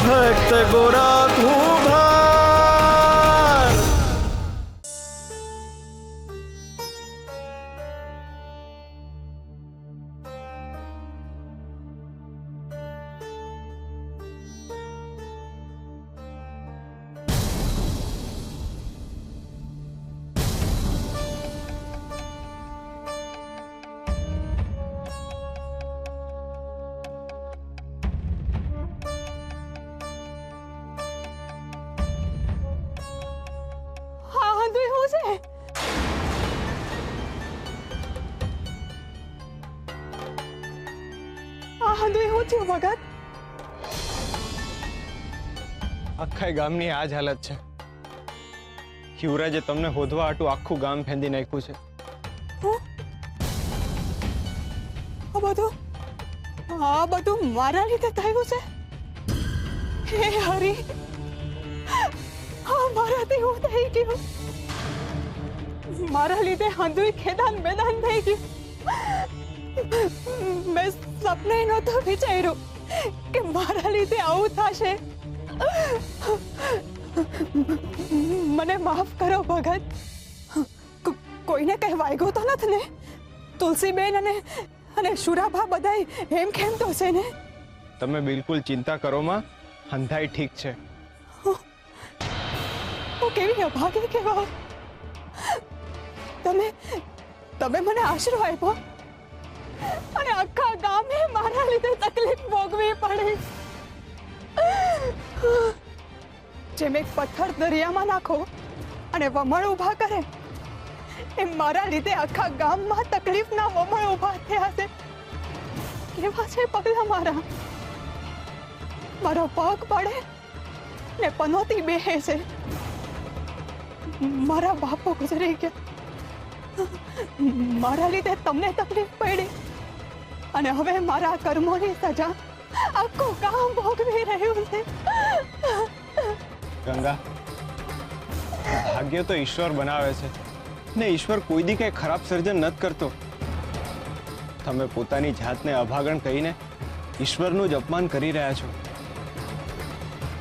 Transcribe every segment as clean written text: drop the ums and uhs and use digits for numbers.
भक्त गोरा कुभार। ભગત આખા ગામની આ જ હાલત છે। યુવરાજે તમને હોદવા આટું આખું ગામ ફેંદી નાખ્યું છે। આ બધું મારા લીધે થયું છે। હે હરી, મારાથી હું થઈ ગયું। મારા લીધે હંધુય ખેદાન મેદાન થઈ ગયું। મેં સપને નહોતું વિચાર્યું કે મારા લીધે આવું થશે। મને માફ કરો ભગત। કોઈને કઈ વાગ્યો તો નથી ને? તુલસીબેન અને શુરાભા બધાય એમ કેમ તો છે ને? તમે બિલકુલ ચિંતા કરો માં, હંધાઈ ઠીક છે। હું કેવી અભાગી કહેવાઉં। તમે મને આશરો આપ્યો અને આખા ગામે મારા લીધે તકલીફ ભોગવી પડી। જેમ એક પથ્થર દરિયામાં નાખો અને વમળ ઉભા કરે એમ મારા લીધે આખા ગામમાં તકલીફના વમળ ઉભા થયા છે। કેવા છે પગલા મારા? મારો પગ પડે ને પનોતી બેહે છે। મારા બાપુ ગુજરી ગયા, મારા લીધે તમને તકલીફ પડી અને હવે મારા કર્મોની સજા આખું ગામ ભોગવી રહ્યું છે। ગંગા, ભાગ્ય તો ઈશ્વર બનાવે છે ને ઈશ્વર કોઈ દી કઈ ખરાબ સર્જન નથી કરતો। તમે પોતાની જાતને અભાગણ કહીને ઈશ્વરનું જ અપમાન કરી રહ્યા છો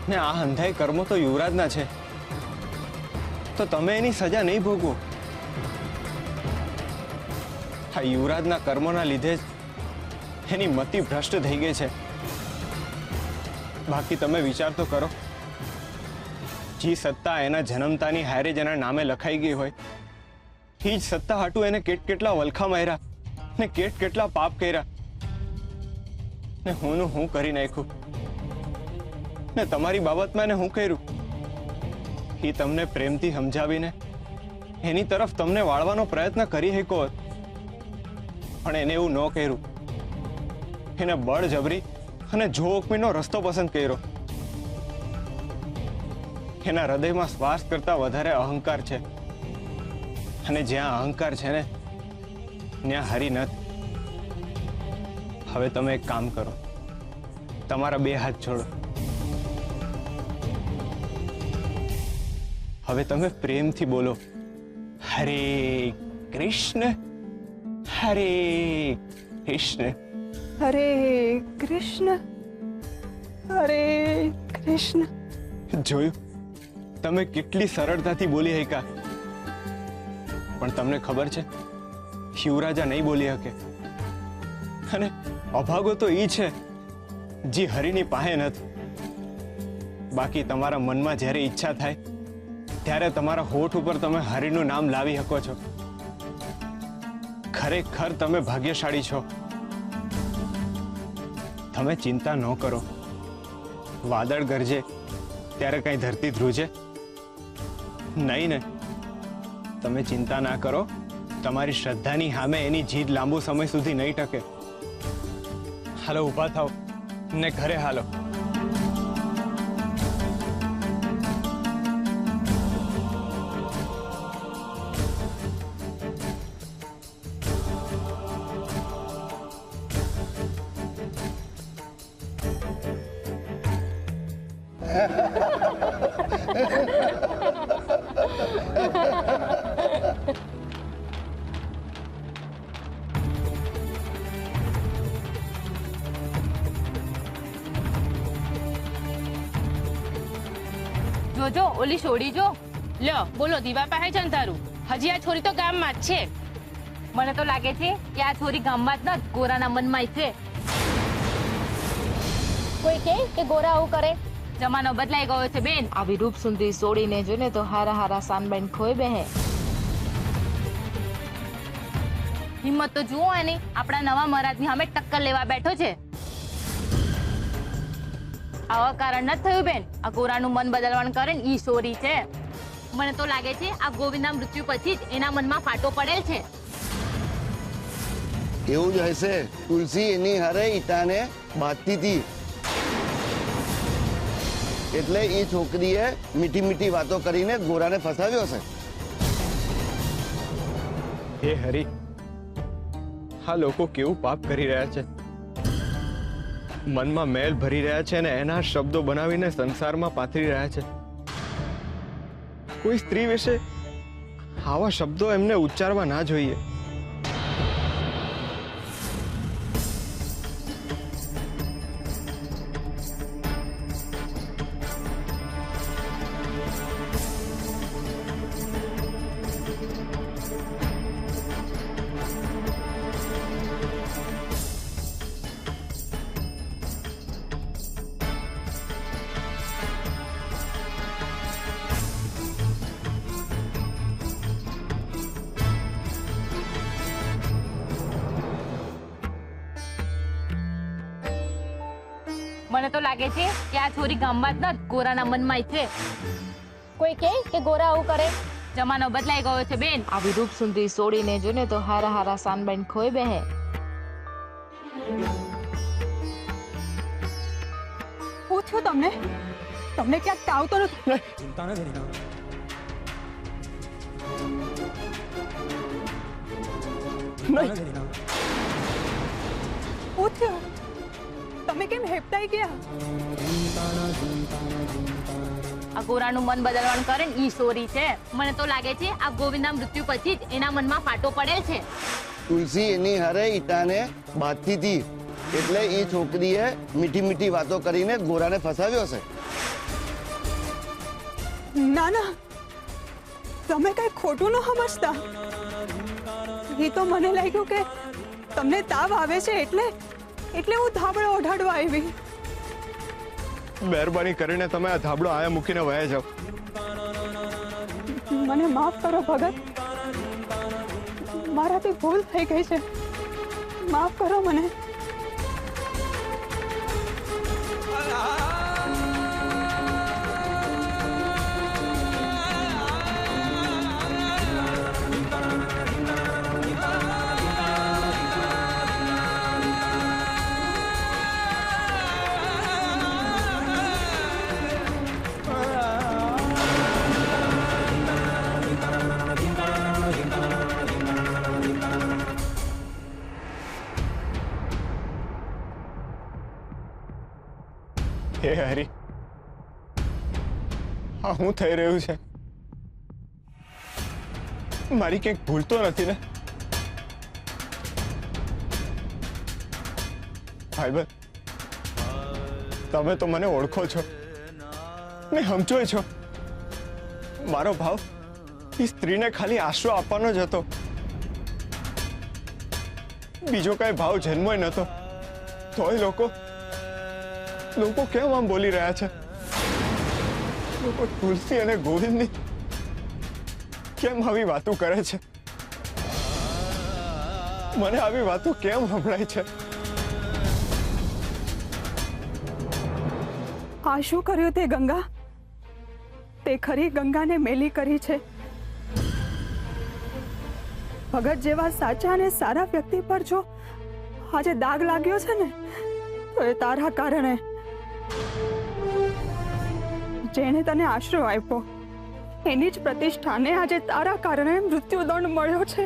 ને આ હંધાઈ કર્મો તો યુવરાજના છે, તો તમે એની સજા નહીં ભોગવો। આ યુવરાજના કર્મોના લીધે જ એની મતિ ભ્રષ્ટ થઈ ગઈ છે। બાકી તમે વિચાર તો કરો, જી સત્તા એના જન્મતાની હારે જેના નામે લખાઈ ગઈ હોય, એ જ સત્તા હાટુ એને કેટલા વલખા માર્યા ને કેટલા પાપ કર્યા ને હું કરી નાખ્યું ને તમારી બાબતમાં એને હું કર્યું। એ તમને પ્રેમથી સમજાવીને એની તરફ તમને વાળવાનો પ્રયત્ન કરી શક્યો હોત, પણ એને એવું ન કર્યું। એને બળજબરી અને જોખમીનો રસ્તો પસંદ કર્યો। એના હૃદયમાં શ્વાસ કરતા વધારે અહંકાર છે અને જ્યાં અહંકાર છે ને ત્યાં હરી નથી। હવે તમે એક કામ કરો, તમારા બે હાથ જોડો। હવે તમે પ્રેમથી બોલો, હરે કૃષ્ણ હરે કૃષ્ણ। હરે કૃષ્ણ હરે કૃષ્ણ। જોયું, તમે કેટલી સરળતાથી બોલી શક્યા, પણ તમને ખબર છે શિવરાજા નહીં બોલી શકે અને અભાગો તો ઈ છે જે હરિની પાસે નથી। બાકી તમારા મનમાં જ્યારે ઈચ્છા થાય ત્યારે તમારા હોઠ ઉપર તમે હરિનું નામ લાવી શકો છો। ખરેખર તમે ભાગ્યશાળી છો। તમે ચિંતા ન કરો, વાદળ ગરજે ત્યારે કઈ ધરતી ધ્રુજે નહીં ને? તમે ચિંતા ના કરો, તમારી શ્રદ્ધાની સામે એની જીદ લાંબો સમય સુધી નહીં ટકે। હાલો, ઊભા થાઓ ને ઘરે હાલો। જોજો ઓલી છોડી જો. લ્યો બોલો દીવા પાસે છે ને તારું. હજી આ છોરી તો ગામમાં જ છે. મને તો લાગે છે કે આ છોરી ગામમાં જ ન ગોરાના મનમાં છે. કોઈ કે ગોરા આવું કરે? જમાનો બદલાઈ ગયો છે બેન. આવી રૂપ સુંદરી સોડીને જોઈને તો હારા હારા સાનબેન ખોઈ બેહે. હિંમત તો જુઓ એની. આપણા નવા મહારાજની સામે ટક્કર લેવા બેઠો છે. આવા કારણ નથી થયું બેન. આ ગોરાનું મન બદલવાનું કરે ને ઈ સોરી છે. મને તો લાગે છે આ ગોવિંદના મૃત્યુ પછી જ એના મનમાં ફાટો પડેલ છે. એવું જ હશે. તુલસી એની હારે ઈટાને બાંધતી હતી એટલે એ છોકરીએ મીઠી મીઠી વાતો કરીને ગોરાને ફસાવ્યો છે. હે હરી, આ લોકો કેવું પાપ કરી રહ્યા છે. મનમાં મેલ ભરી રહ્યા છે અને એના શબ્દો બનાવીને સંસારમાં પાથરી રહ્યા છે. કોઈ સ્ત્રી વિશે આવા શબ્દો એમને ઉચ્ચારવા ના જોઈએ. મને તો લાગે છે કે આ છોરી ગામમાં જ ન ગોરાના મનમાં છે. કોઈ કે ગોરા આવું કરે? જમાનો બદલાઈ ગયો છે બેન. આવી રૂપ સુંદરી સોડીને જોઈને તો હારા હારા સાનબેન ખોઈ બેહે. શું થયું તમને? તમને ક્યાંક તાવ તો નથી? શું થયું? તમે કેમ હેપતાઈ ગયા? આ ગોરાનું મન બદલવાનું કરે ને ઈ સોરી છે. મને તો લાગે છે આ ગોવિંદના મૃત્યુ પછી જ એના મનમાં ફાટો પડેલ છે. તુલસી એની હારે ઈટાને બાંધતી હતી એટલે એ છોકરીએ મીઠી મીઠી વાતો કરીને ગોરાને ફસાવ્યો છે. ના ના, તમે કઈ ખોટું ન સમજતા. એ તો મને લાગ્યું કે તમને તાવ આવે છે એટલે હું ધાબળો ઓઢાડવા આવી. મહેરબાની કરીને તમે આ ધાબળો આયા મૂકીને વયા જાઓ. મને માફ કરો ભગત. મારાથી ભૂલ થઈ ગઈ છે. માફ કરો મને. હે હરી, આ શું થઈ રહ્યું છે? મારી ક્યાંક ભૂલ તો નથી ને? ભાઈબંધ, તમે તો મને ઓળખો છો ને સમજો છો. મારો ભાવ એ સ્ત્રીને ખાલી આશરો આપવાનો જ હતો. બીજો કઈ ભાવ જન્મોય નતો. તોય લોકો કેમ આમ બોલી રહ્યા છે? લોકો તુલસી અને ગોવિંદની કેમ આવી વાતો કરે છે? મને આવી વાતો કેમ સંભળાય છે? આ શું કર્યું તે ગંગા? તે ખરી ગંગાને મેલી કરી છે. ભગત જેવા સાચા અને સારા વ્યક્તિ પર જો આજે દાગ લાગ્યો છે ને તો એ તારા કારણે. જેને તને આશરો આપ્યો એની જ પ્રતિષ્ઠાને આજે તારા કારણે મૃત્યુદંડ મળ્યો છે.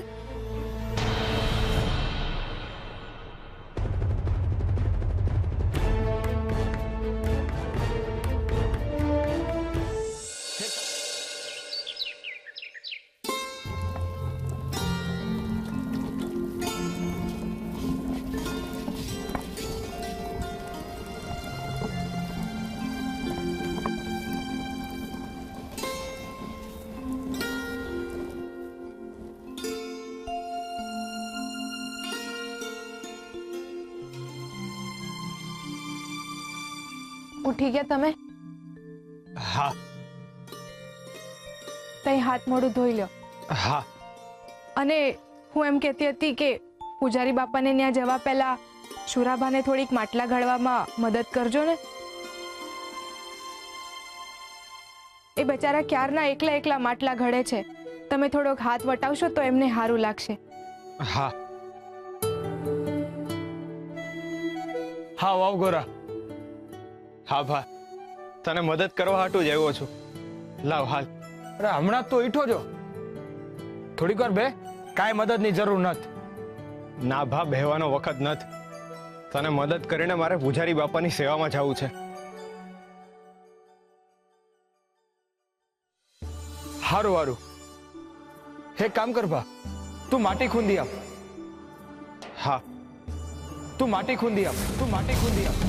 ઉઠી ગયા તમે? હા તઈ હાથ મોઢું ધોઈ લ્યો. હા. અને હું એમ કહેતી હતી કે પૂજારી બાપાને ત્યાં જવા પહેલા શુરાભાને થોડીક માટલા ઘડવામાં મદદ કરજો ને. એ બચારા ક્યારના એકલા એકલા માટલા ઘડે છે. તમે થોડોક હાથ વટાવશો તો એમને સારું લાગશે. હા હા વાવ ગોરા. હા ભા, તને મદદ કરવા હાટું જ આવ્યો છું. લાવ હાલ. અરે હમણાં તો ઈઠો જો, થોડીક વાર બે, કાંઈ મદદની જરૂર નથી. ના ભા, બેહવાનો વખત નથી. તને મદદ કરીને મારે પૂજારી બાપાની સેવામાં જવું છે. હારું હારું, એક કામ કર ભા, તું માટી ખૂંદી આપ. હા. તું માટી ખૂંદી આપ, તું માટી ખૂંદી આપ.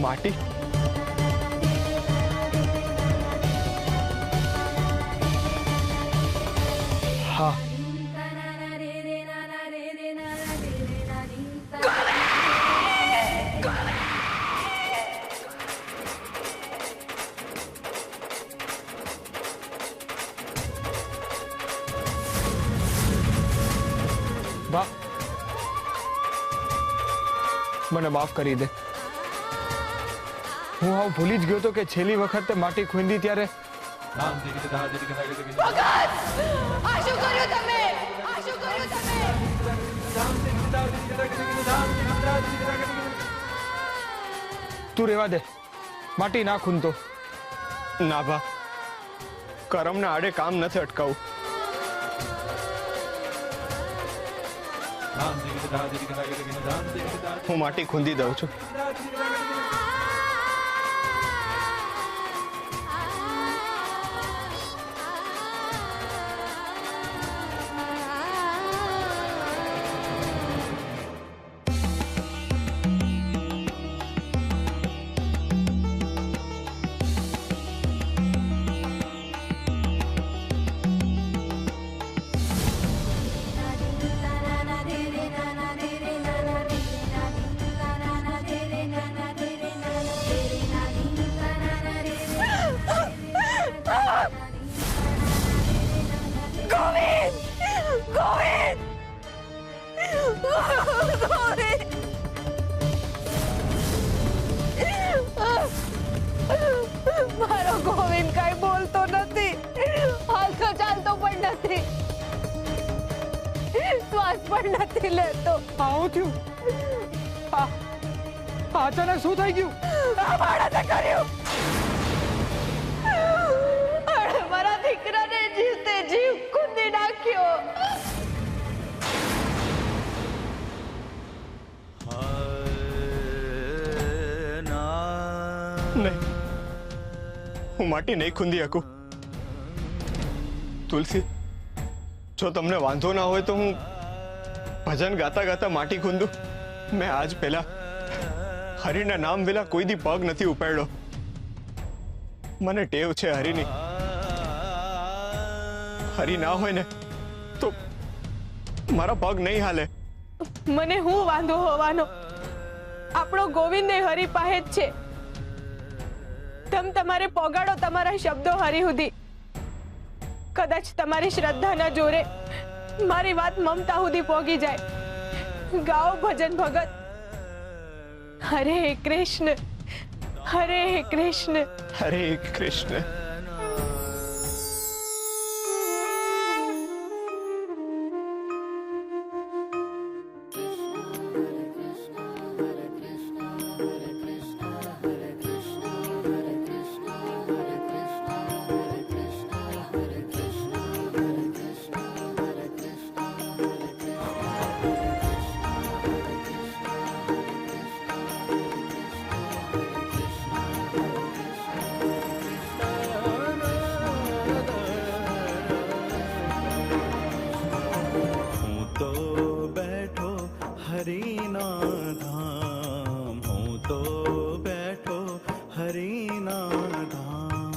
માટી? હા. બા, મને માફ કરી દે. હું હાવ ભૂલી જ ગયો તો કે છેલ્લી વખતે માટી ખૂંદી ત્યારે આ શું કર્યું તમે? આ શું કર્યું તમે? તું રેવા દે, માટી ના ખૂંદતો. ના ભા, કરમના આડે કામ નથી અટકાવું. હું માટી ખૂંદી દઉં છું. મારો ગોવિંદ કઈ બોલતો નથી, હાલતો ચાલતો પણ નથી, શ્વાસ પણ નથી લેતો. આવું થયું? અચાનક શું થઈ ગયું? આ બાળકે કર્યું. મારા દીકરાને જીવતે જીવ કૂદી નાખ્યો. નહીં, હું માટી નહીં ખૂંદી શકું. તુલસી, જો તમને વાંધો ના હોય તો હું ભજન ગાતા ગાતા માટી ખૂંદું. મેં આજ પહેલા હરિના નામ વેલા કોઈ દી પગ નથી ઉપાડ્યો. મને ટેવ છે હરિની. હરિ ના હોય ને તો મારા પગ નહીં હાલે. મને હું વાંધો હોવાનો? આપણો ગોવિંદ એ હરિ પાસે જ છે. તમારે પોગાડો તમારા શબ્દો હરિ સુધી. કદાચ તમારી શ્રદ્ધાના જોરે મારી વાત મમતા સુધી પોગી જાય. ગાઓ ભજન ભગત. હરે કૃષ્ણ, હરે કૃષ્ણ, હરે કૃષ્ણ. હરિના ધામ હું તો બેઠો હરિના ધામ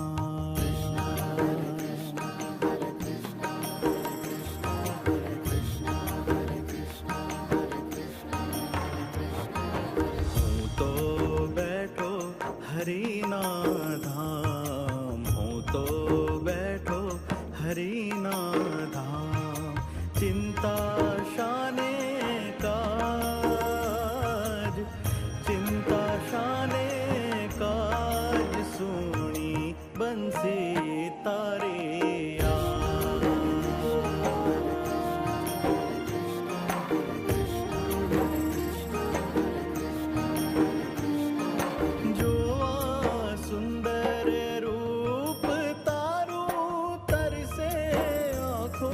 હું તો બેઠો હરિના ધામ હું તો બેઠો હરિના ધામ ચિંતા શાને કાજ ચિંતા શાને કાજ સુણી બંસી તારે જોવા સુંદર રૂપ તારું તરસે આંખો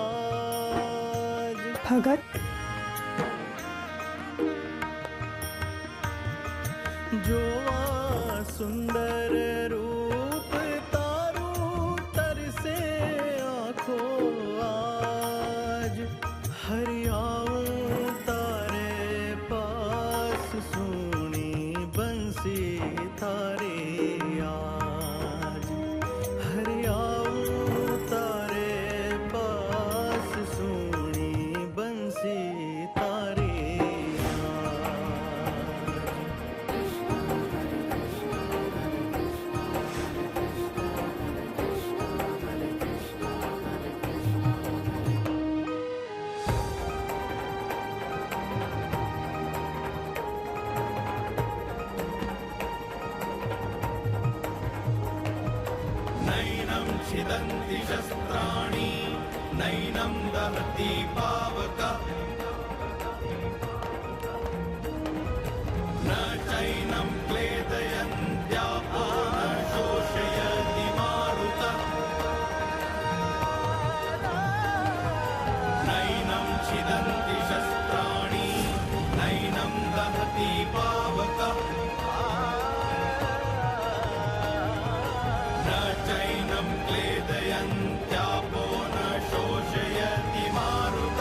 આજ ભગત જોવા સુંદર રૂપ તારું તરસે આંખો આજ હરિયાઉં તારે પાસ સુણી બંસી તારે આજ હરિયાઉં તારે પાસ સુણી બંસી તારે नैनं छिदन्ति शस्त्राणि नैनं दहति पावक न चैनं क्लेदयन्त्यापो न शोषयति मारुत नैनं छिदन्ति शस्त्राणि नैनं दहति पावक न चैनं क्लेदयन्त्यापो न शोषयति मारुत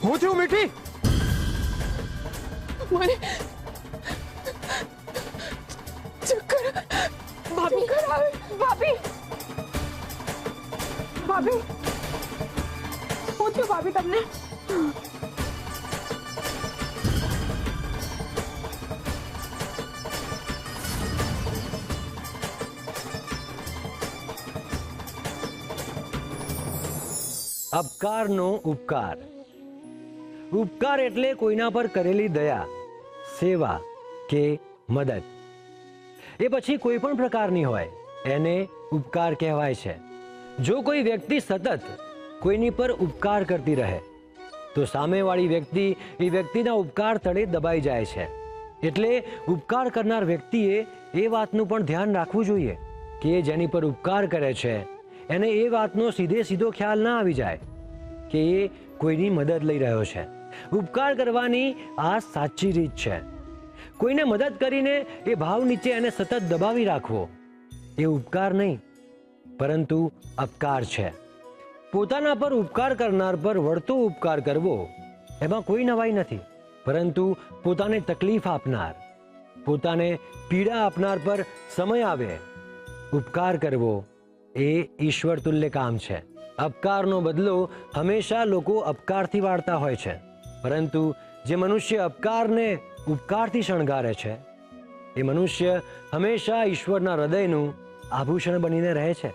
હું થયું મીઠી? મને ચક્કર ભાભી કરાવે ભાભી ભાભી શું થયું ભાભી તમને અપકારનો ઉપકાર. ઉપકાર એટલે કોઈના પર કરેલી દયા, સેવા કે મદદ. એ પછી કોઈ પણ પ્રકારની હોય એને ઉપકાર કહેવાય છે. જો કોઈ વ્યક્તિ સતત કોઈની પર ઉપકાર કરતી રહે તો સામેવાળી વ્યક્તિ એ વ્યક્તિના ઉપકાર તળે દબાઈ જાય છે. એટલે ઉપકાર કરનાર વ્યક્તિએ એ વાતનું પણ ધ્યાન રાખવું જોઈએ કે એ જેની પર ઉપકાર કરે છે એને એ વાતનો સીધો ખ્યાલ ના આવી જાય કે એ કોઈની મદદ લઈ રહ્યો છે. ઉપકાર કરવાની આ સાચી રીત છે. કોઈને મદદ કરીને એ ભાવ નીચે એને સતત દબાવી રાખવો એ ઉપકાર નહીં પરંતુ અપકાર છે. પોતાના પર ઉપકાર કરનાર પર વળતો ઉપકાર કરવો એમાં કોઈ નવાઈ નથી, પરંતુ પોતાને તકલીફ આપનાર, પોતાને પીડા આપનાર પર સમય આવે ઉપકાર કરવો એ ઈશ્વર તુલ્ય કામ છે. અપકારનો બદલો હંમેશા લોકો અપકારથી વાળતા હોય છે, પરંતુ જે મનુષ્ય અપકારને ઉપકારથી શણગારે છે એ મનુષ્ય હંમેશા ઈશ્વરના હૃદયનું આભૂષણ બનીને રહે છે.